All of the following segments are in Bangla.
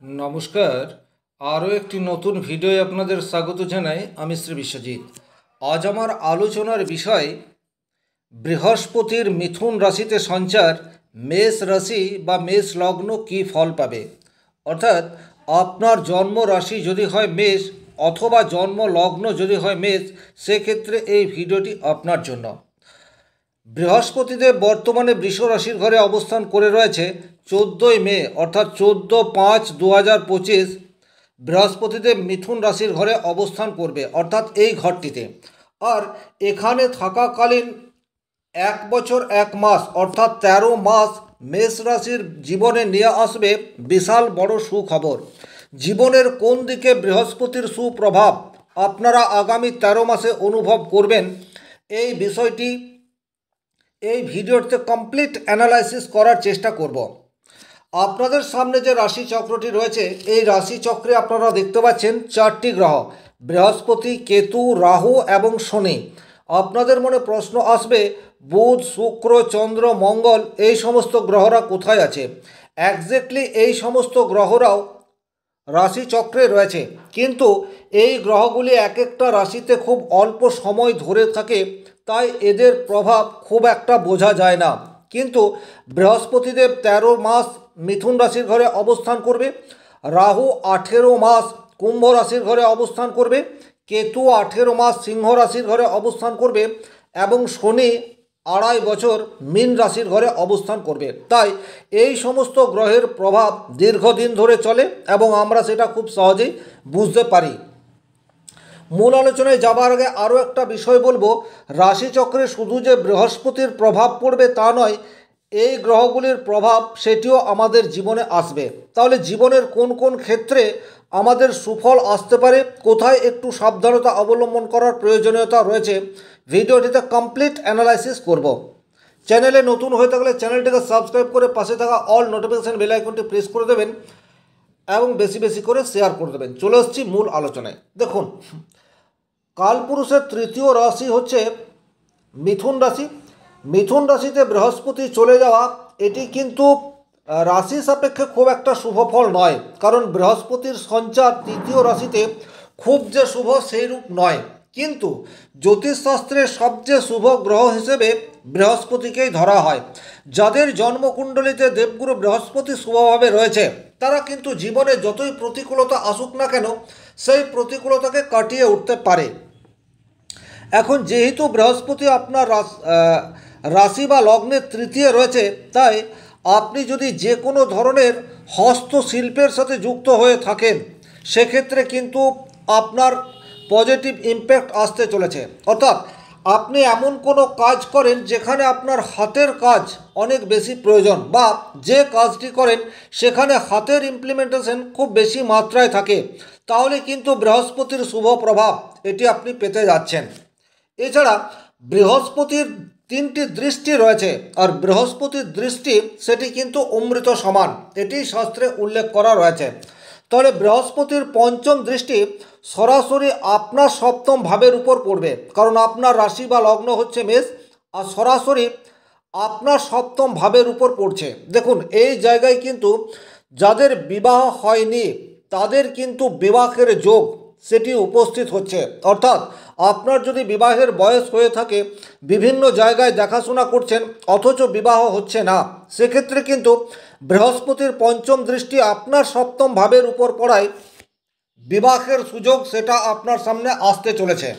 নমস্কার। আরও একটি নতুন ভিডিওয় আপনাদের স্বাগত জানাই। আমি শ্রী বিশ্বজিৎ। আজ আমার আলোচনার বিষয় বৃহস্পতির মিথুন রাশিতে সঞ্চার মেষ রাশি বা মেষ লগ্ন কী ফল পাবে। অর্থাৎ আপনার জন্ম রাশি যদি হয় মেষ অথবা জন্ম লগ্ন যদি হয় মেষ, সেক্ষেত্রে এই ভিডিওটি আপনার জন্য। বৃহস্পতিদেব বর্তমানে বৃষ রাশির ঘরে অবস্থান করে রয়েছে। 14ই মে অর্থাৎ 14/5/2025 বৃহস্পতিদেব মিথুন রাশির ঘরে অবস্থান করবে, অর্থাৎ এই ঘরটিতে। আর এখানে থাকাকালীন 1 বছর 1 মাস অর্থাৎ 13 মাস মেষ রাশির জীবনে নিয়ে আসবে বিশাল বড় সুখবর। জীবনের কোন দিকে বৃহস্পতির সুপ্রভাব আপনারা আগামী 13 মাসে অনুভব করবেন, এই বিষয়টি এই ভিডিওতে কমপ্লিট অ্যানালাইসিস করার চেষ্টা করব। আপনাদের সামনে যে রাশি চক্রটি রয়েছে, এই রাশি চক্রে আপনারা দেখতে পাচ্ছেন 4টি গ্রহ, বৃহস্পতি, কেতু, রাহু এবং শনি। আপনাদের মনে প্রশ্ন আসবে, বুধ, শুক্র, চন্দ্র, মঙ্গল এই সমস্ত গ্রহরা কোথায় আছে? এক্স্যাক্টলি এই সমস্ত গ্রহরাও রাশি চক্রে রয়েছে, কিন্তু এই গ্রহগুলি এক একটা রাশিতে খুব অল্প সময় ধরে থাকে, তাই এদের প্রভাব খুব একটা বোঝা যায় না। কিন্তু বৃহস্পতিদেব 13 মাস মিথুন রাশির ঘরে অবস্থান করবে, রাহু 18 মাস কুম্ভ রাশির ঘরে অবস্থান করবে, কেতু 18 মাস সিংহ রাশির ঘরে অবস্থান করবে এবং শনি 2.5 বছর মীন রাশির ঘরে অবস্থান করবে। তাই এই সমস্ত গ্রহের প্রভাব দীর্ঘদিন ধরে চলে এবং আমরা সেটা খুব সহজেই বুঝতে পারি। মূল আলোচনায় যাবার আগে আরও একটা বিষয় বলবো, রাশিচক্রে শুধু যে বৃহস্পতির প্রভাব পড়বে তা নয়, এই গ্রহগুলির প্রভাব সেটিও আমাদের জীবনে আসবে। তাহলে জীবনের কোন কোন ক্ষেত্রে আমাদের সুফল আসতে পারে, কোথায় একটু সাবধানতা অবলম্বন করার প্রয়োজনীয়তা রয়েছে, ভিডিওটিতে কমপ্লিট অ্যানালাইসিস করব। চ্যানেলে নতুন হয়ে থাকলে চ্যানেলটিকে সাবস্ক্রাইব করে পাশে থাকা অল নোটিফিকেশান বেল আইকনটি প্রেস করে দেবেন এবং বেশি বেশি করে শেয়ার করে দেবেন। চলে আসছি মূল আলোচনায়। দেখুন, কালপুরুষের তৃতীয় রাশি হচ্ছে মিথুন রাশি। মিথুন রাশিতে বৃহস্পতি চলে যাওয়া এটি কিন্তু রাশি সাপেক্ষে খুব একটা শুভ ফল নয়, কারণ বৃহস্পতির সঞ্চার তৃতীয় রাশিতে খুব যে শুভ সেই রূপ নয়। কিন্তু জ্যোতিষশাস্ত্রের সবচেয়ে শুভ গ্রহ হিসেবে বৃহস্পতিকেই ধরা হয়। যাদের জন্মকুণ্ডলিতে দেবগুরু বৃহস্পতি শুভভাবে রয়েছে, তারা কিন্তু জীবনে যতই প্রতিকূলতা আসুক না কেন, সেই প্রতিকূলতাকে কাটিয়ে উঠতে পারে। এখন যেহেতু বৃহস্পতি আপনার রাশি বা লগ্নের তৃতীয় রয়েছে, তাই আপনি যদি যে কোনো ধরনের হস্তশিল্পের সাথে যুক্ত হয়ে থাকেন, সেক্ষেত্রে কিন্তু আপনার পজিটিভ ইম্প্যাক্ট আসতে চলেছে। অর্থাৎ আপনি এমন কোনো কাজ করেন যেখানে আপনার হাতের কাজ অনেক বেশি প্রয়োজন, বা যে কাজটি করেন সেখানে হাতের ইমপ্লিমেন্টেশন খুব বেশি মাত্রায় থাকে, তাহলে কিন্তু বৃহস্পতির শুভ প্রভাব এটি আপনি পেতে যাচ্ছেন। এছাড়া বৃহস্পতির 3টি দৃষ্টি রয়েছে, আর বৃহস্পতির দৃষ্টি সেটি কিন্তু অমৃত সমান, এটি শাস্ত্রে উল্লেখ করা রয়েছে। তাহলে বৃহস্পতির 5ম দৃষ্টি সরাসরি আপনার 7ম ভাবের উপর পড়বে, কারণ আপনার রাশি বা লগ্ন হচ্ছে মেষ, আর সরাসরি আপনার 7ম ভাবের উপর পড়ছে। দেখুন, এই জায়গায় কিন্তু যাদের বিবাহ হয়নি তাদের কিন্তু বিবাহের যোগ সেটি উপস্থিত হচ্ছে। অর্থাৎ আপনার যদি বিবাহের বয়স হয়ে থাকে, বিভিন্ন জায়গায় দেখাশোনা করছেন অথচ বিবাহ হচ্ছে না, সেক্ষেত্রে কিন্তু বৃহস্পতির 5ম দৃষ্টি আপনার 7ম ভাবের উপর পড়ায় বিবাহের সুযোগ সেটা আপনার সামনে আসতে চলেছে।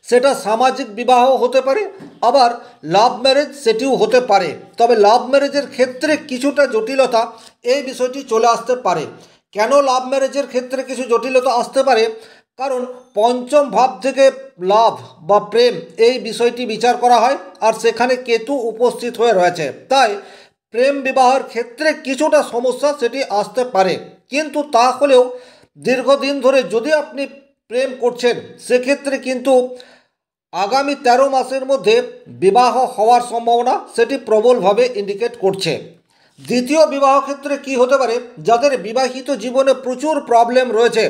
সেটা সামাজিক বিবাহ হতে পারে, আবার লাভ ম্যারেজ সেটিও হতে পারে। তবে লাভ ম্যারেজের ক্ষেত্রে কিছুটা জটিলতা এই বিষয়টি চলে আসতে পারে। কেন লাভ ম্যারেজের ক্ষেত্রে কিছু জটিলতা আসতে পারে? কারণ 5ম ভাব থেকে লাভ বা প্রেম এই বিষয়টি বিচার করা হয়, আর সেখানে কেতু উপস্থিত হয়ে রয়েছে। তাই প্রেম বিবাহের ক্ষেত্রে কিছুটা সমস্যা সেটি আসতে পারে, কিন্তু তা হলেও দীর্ঘদিন ধরে যদি আপনি প্রেম করছেন, সেক্ষেত্রে কিন্তু আগামী 13 মাসের মধ্যে বিবাহ হওয়ার সম্ভাবনা সেটি প্রবলভাবে ইন্ডিকেট করছে। দ্বিতীয় বিবাহ ক্ষেত্রে কি হতে পারে? যাদের বিবাহিত জীবনে প্রচুর প্রবলেম রয়েছে,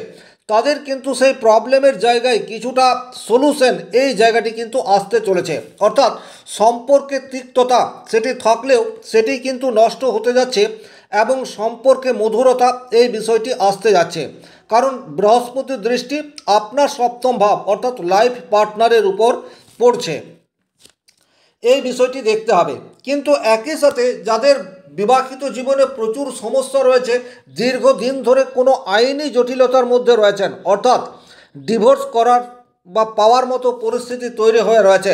তাদের কিন্তু সেই প্রবলেমের জায়গায় কিছুটা সলিউশন এই জায়গাটি কিন্তু আসতে চলেছে। অর্থাৎ সম্পর্কের তিক্ততা সেটি থাকলেও সেটি কিন্তু নষ্ট হতে যাচ্ছে এবং সম্পর্কে মধুরতা এই বিষয়টি আসতে যাচ্ছে। কারণ বৃহস্পতির দৃষ্টি আপনার সপ্তম ভাব অর্থাৎ লাইফ পার্টনারের উপর পড়ছে, এই বিষয়টি দেখতে হবে। কিন্তু একই সাথে যাদের বিবাহিত জীবনে প্রচুর সমস্যা রয়েছে, দীর্ঘদিন ধরে কোনো আইনি জটিলতার মধ্যে রয়েছেন, অর্থাৎ ডিভোর্স করার বা পাওয়ার মতো পরিস্থিতি তৈরি হয়ে রয়েছে,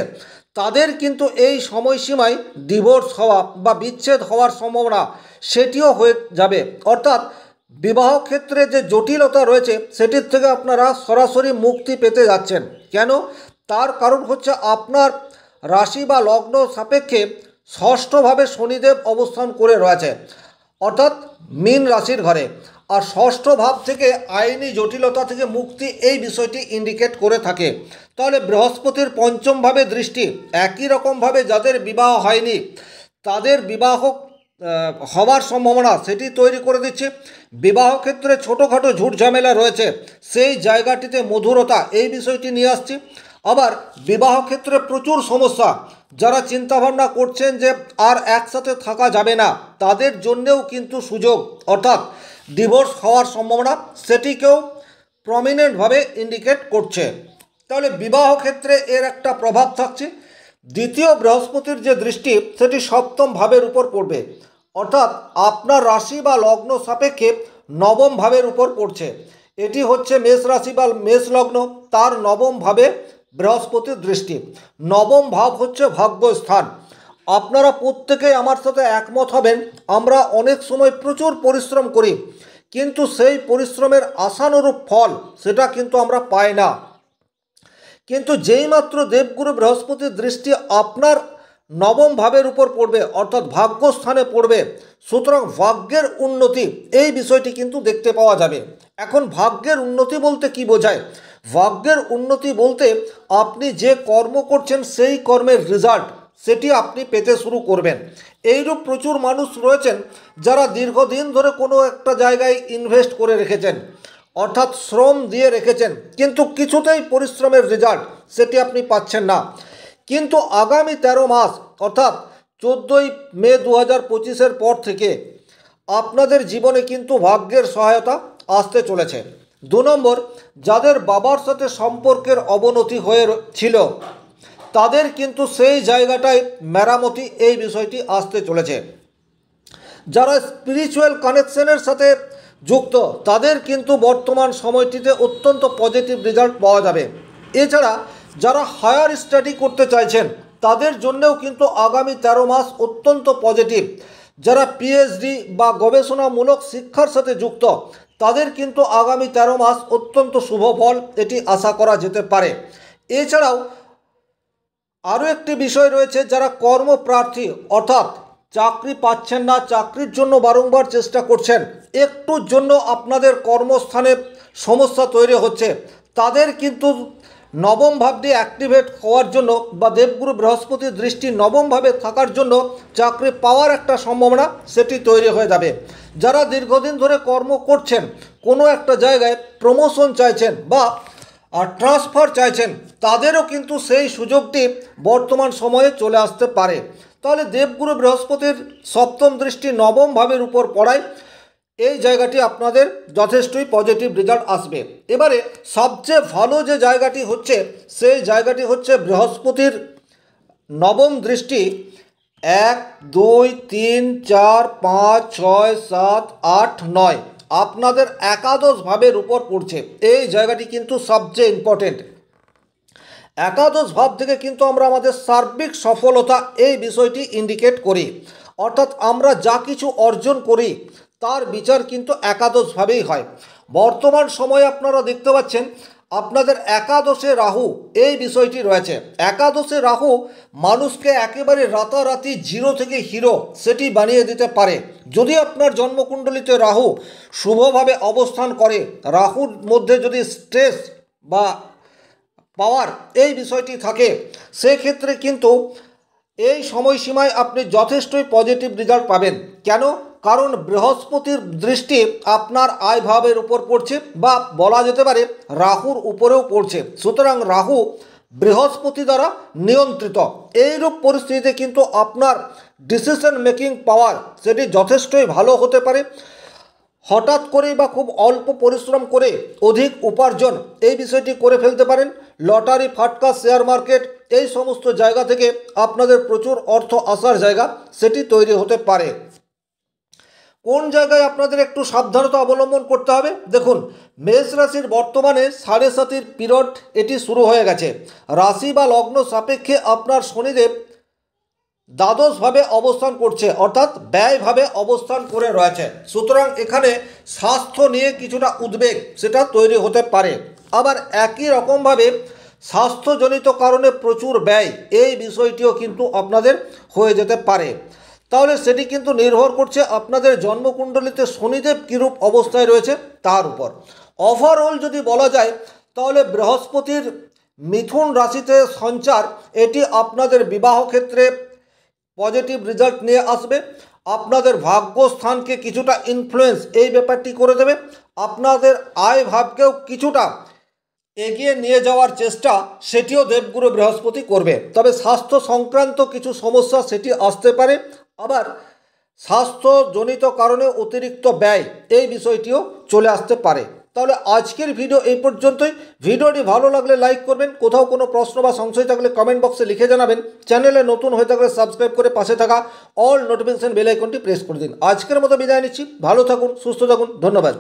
তাদের কিন্তু এই সময়সীমায় ডিভোর্স হওয়া বা বিচ্ছেদ হওয়ার সম্ভাবনা সেটিও হয়ে যাবে। অর্থাৎ বিবাহ ক্ষেত্রে যে জটিলতা রয়েছে সেটির থেকে আপনারা সরাসরি মুক্তি পেতে যাচ্ছেন। কেন? তার কারণ হচ্ছে আপনার রাশি বা লগ্ন সাপেক্ষে ষষ্ঠভাবে শনিদেব অবস্থান করে রয়েছে, অর্থাৎ মীন রাশির ঘরে। আর ষষ্ঠ ভাব থেকে আইনি জটিলতা থেকে মুক্তি এই বিষয়টি ইন্ডিকেট করে থাকে। তাহলে বৃহস্পতির পঞ্চম ভাবে দৃষ্টি একই রকমভাবে যাদের বিবাহ হয়নি তাদের বিবাহ হওয়ার সম্ভাবনা সেটি তৈরি করে দিচ্ছে। বিবাহ ক্ষেত্রে ছোটোখাটো ঝুট ঝামেলা রয়েছে, সেই জায়গাটিতে মধুরতা এই বিষয়টি নিয়ে আসছে। আবার বিবাহ ক্ষেত্রে প্রচুর সমস্যা, যারা চিন্তাভাবনা করছেন যে আর একসাথে থাকা যাবে না, তাদের জন্যেও কিন্তু সুযোগ অর্থাৎ ডিভোর্স হওয়ার সম্ভাবনা সেটিকেও প্রমিনেন্টভাবে ইন্ডিকেট করছে। তাহলে বিবাহ ক্ষেত্রে এর একটা প্রভাব থাকছে। দ্বিতীয় বৃহস্পতির যে দৃষ্টি সেটি সপ্তম ভাবের উপর পড়বে, অর্থাৎ আপনার রাশি বা লগ্ন সাপেক্ষে নবম ভাবের উপর পড়ছে। এটি হচ্ছে মেষ রাশি বা মেষ লগ্ন, তার নবম ভাবে বৃহস্পতির দৃষ্টি। নবম ভাব হচ্ছে ভাগ্যস্থান। আপনারা প্রত্যেকেই আমার সাথে একমত হবেন, আমরা অনেক সময় প্রচুর পরিশ্রম করি, কিন্তু সেই পরিশ্রমের আশানুরূপ ফল সেটা কিন্তু আমরা পাই না। কিন্তু যেইমাত্র দেবগুরু বৃহস্পতির দৃষ্টি আপনার নবম ভাবের উপর পড়বে অর্থাৎ ভাগ্যস্থানে পড়বে, সুতরাং ভাগ্যের উন্নতি এই বিষয়টি কিন্তু দেখতে পাওয়া যাবে। এখন ভাগ্যের উন্নতি বলতে কি বোঝায়? ভাগ্যের উন্নতি বলতে আপনি যে কর্ম করছেন সেই কর্মের রেজাল্ট সেটি আপনি পেতে শুরু করবেন। এইরূপ প্রচুর মানুষ রয়েছেন যারা দীর্ঘদিন ধরে কোনো একটা জায়গায় ইনভেস্ট করে রেখেছেন, অর্থাৎ শ্রম দিয়ে রেখেছেন, কিন্তু কিছুতেই পরিশ্রমের রেজাল্ট সেটি আপনি পাচ্ছেন না। কিন্তু আগামী 13 মাস অর্থাৎ 14ই মে 2025-এর পর থেকে আপনাদের জীবনে কিন্তু ভাগ্যের সহায়তা আসতে চলেছে। 2 নম্বর, যাদের বাবার সাথে সম্পর্কের অবনতি হয়ে ছিল তাদের কিন্তু সেই জায়গাটায় মেরামতি এই বিষয়টি আসতে চলেছে। যারা স্পিরিচুয়াল কানেকশনের সাথে যুক্ত তাদের কিন্তু বর্তমান সময়টিতে অত্যন্ত পজিটিভ রেজাল্ট পাওয়া যাবে। এছাড়া যারা হায়ার স্টাডি করতে চাইছেন তাদের জন্যেও কিন্তু আগামী 13 মাস অত্যন্ত পজিটিভ। যারা পিএইচডি বা গবেষণামূলক শিক্ষার সাথে যুক্ত তাদের কিন্তু আগামী 13 মাস অত্যন্ত শুভ ফল এটি আশা করা যেতে পারে। এছাড়াও আরও একটি বিষয় রয়েছে, যারা কর্মপ্রার্থী অর্থাৎ চাকরি পাচ্ছেন না, চাকরির জন্য বারংবার চেষ্টা করছেন, একটুর জন্য আপনাদের কর্মস্থানে সমস্যা তৈরি হচ্ছে, তাদের কিন্তু নবম ভাবটি অ্যাক্টিভেট হওয়ার জন্য বা দেবগুরু বৃহস্পতির দৃষ্টি নবমভাবে থাকার জন্য চাকরি পাওয়ার একটা সম্ভাবনা সেটি তৈরি হয়ে যাবে। যারা দীর্ঘদিন ধরে কর্ম করছেন, কোনো একটা জায়গায় প্রমোশন চাইছেন বা ট্রান্সফার চাইছেন, তাদেরও কিন্তু সেই সুযোগটি বর্তমান সময়ে চলে আসতে পারে। তাহলে দেবগুরু বৃহস্পতির সপ্তম দৃষ্টি নবম ভাবের উপর পড়ায় এই জায়গাটি আপনাদের যথেষ্টই পজিটিভ রেজাল্ট আসবে। এবারে সবচেয়ে ভালো যে জায়গাটি হচ্ছে সেই জায়গাটি হচ্ছে বৃহস্পতির নবম দৃষ্টি 1, 2, 3, 4, 5, 6, 7, 8, 9 আপনাদের একাদশ ভাবের উপর পড়ছে। এই জায়গাটি কিন্তু সবচেয়ে ইম্পর্টেন্ট। একাদশ ভাব থেকে কিন্তু আমরা আমাদের সার্বিক সফলতা এই বিষয়টি ইন্ডিকেট করি, অর্থাৎ আমরা যা কিছু অর্জন করি তার বিচার কিন্তু একাদশ ভাবেই হয়। বর্তমান সময়ে আপনারা দেখতে পাচ্ছেন আপনাদের একাদশে রাহু এই বিষয়টি রয়েছে। একাদশে রাহু মানুষকে একেবারে রাতারাতি জিরো থেকে হিরো সেটি বানিয়ে দিতে পারে। যদি আপনার জন্মকুণ্ডলিতে রাহু শুভভাবে অবস্থান করে, রাহুর মধ্যে যদি স্ট্রেস বা পাওয়ার এই বিষয়টি থাকে, সেক্ষেত্রে কিন্তু এই সময়সীমায় আপনি যথেষ্টই পজিটিভ রেজাল্ট পাবেন। কেন? কারণ বৃহস্পতির দৃষ্টি আপনার আয় ভাবের উপর পড়ছে বা বলা যেতে পারে রাহুর উপরেও পড়ছে। সুতরাং রাহু বৃহস্পতি দ্বারা নিয়ন্ত্রিত। এইরূপ পরিস্থিতিতে কিন্তু আপনার ডিসিশন মেকিং পাওয়ার সেটি যথেষ্টই ভালো হতে পারে। হঠাৎ করেই বা খুব অল্প পরিশ্রম করে অধিক উপার্জন এই বিষয়টি করে ফেলতে পারেন। লটারি, ফাটকা, শেয়ার মার্কেট এই সমস্ত জায়গা থেকে আপনাদের প্রচুর অর্থ আসার জায়গা সেটি তৈরি হতে পারে। কোন জায়গায় আপনাদের একটু সাবধানতা অবলম্বন করতে হবে? দেখুন, মেষ রাশির বর্তমানে 7.5 পিরিয়ড এটি শুরু হয়ে গেছে। রাশি বা লগ্ন সাপেক্ষে আপনার শনিদেব দ্বাদশভাবে অবস্থান করছে, অর্থাৎ ব্যয়ভাবে অবস্থান করে রয়েছে। সুতরাং এখানে স্বাস্থ্য নিয়ে কিছুটা উদ্বেগ সেটা তৈরি হতে পারে। আবার একই রকমভাবে স্বাস্থ্যজনিত কারণে প্রচুর ব্যয় এই বিষয়টিও কিন্তু আপনাদের হয়ে যেতে পারে। তাহলে সেটি কিন্তু নির্ভর করছে আপনাদের জন্মকুণ্ডলিতে শনিদেব কীরূপ অবস্থায় রয়েছে তার উপর। ওভারঅল যদি বলা যায় তাহলে বৃহস্পতির মিথুন রাশিতে সঞ্চার এটি আপনাদের বিবাহ ক্ষেত্রে পজিটিভ রেজাল্ট নিয়ে আসবে। আপনাদের ভাগ্যস্থানকে কিছুটা ইনফ্লুয়েন্স এই ব্যাপারটি করে দেবে। আপনাদের আয় ভাবকেও কিছুটা এগিয়ে নিয়ে যাওয়ার চেষ্টা সেটিও দেবগুরু বৃহস্পতি করবে। তবে স্বাস্থ্য সংক্রান্ত কিছু সমস্যা সেটি আসতে পারে। আবার স্বাস্থ্যজনিত কারণে অতিরিক্ত ব্যয় এই বিষয়টিও চলে আসতে পারে। তাহলে আজকের ভিডিও এই পর্যন্তই। ভিডিওটি ভালো লাগলে লাইক করবেন, কোথাও কোনো প্রশ্ন বা সংশয় থাকলে কমেন্ট বক্সে লিখে জানাবেন। চ্যানেলে নতুন হয়ে থাকলে সাবস্ক্রাইব করে পাশে থাকা অল নোটিফিকেশন বেল আইকনটি প্রেস করে দিন। আজকের মতো বিদায় নিচ্ছি। ভালো থাকুন, সুস্থ থাকুন, ধন্যবাদ।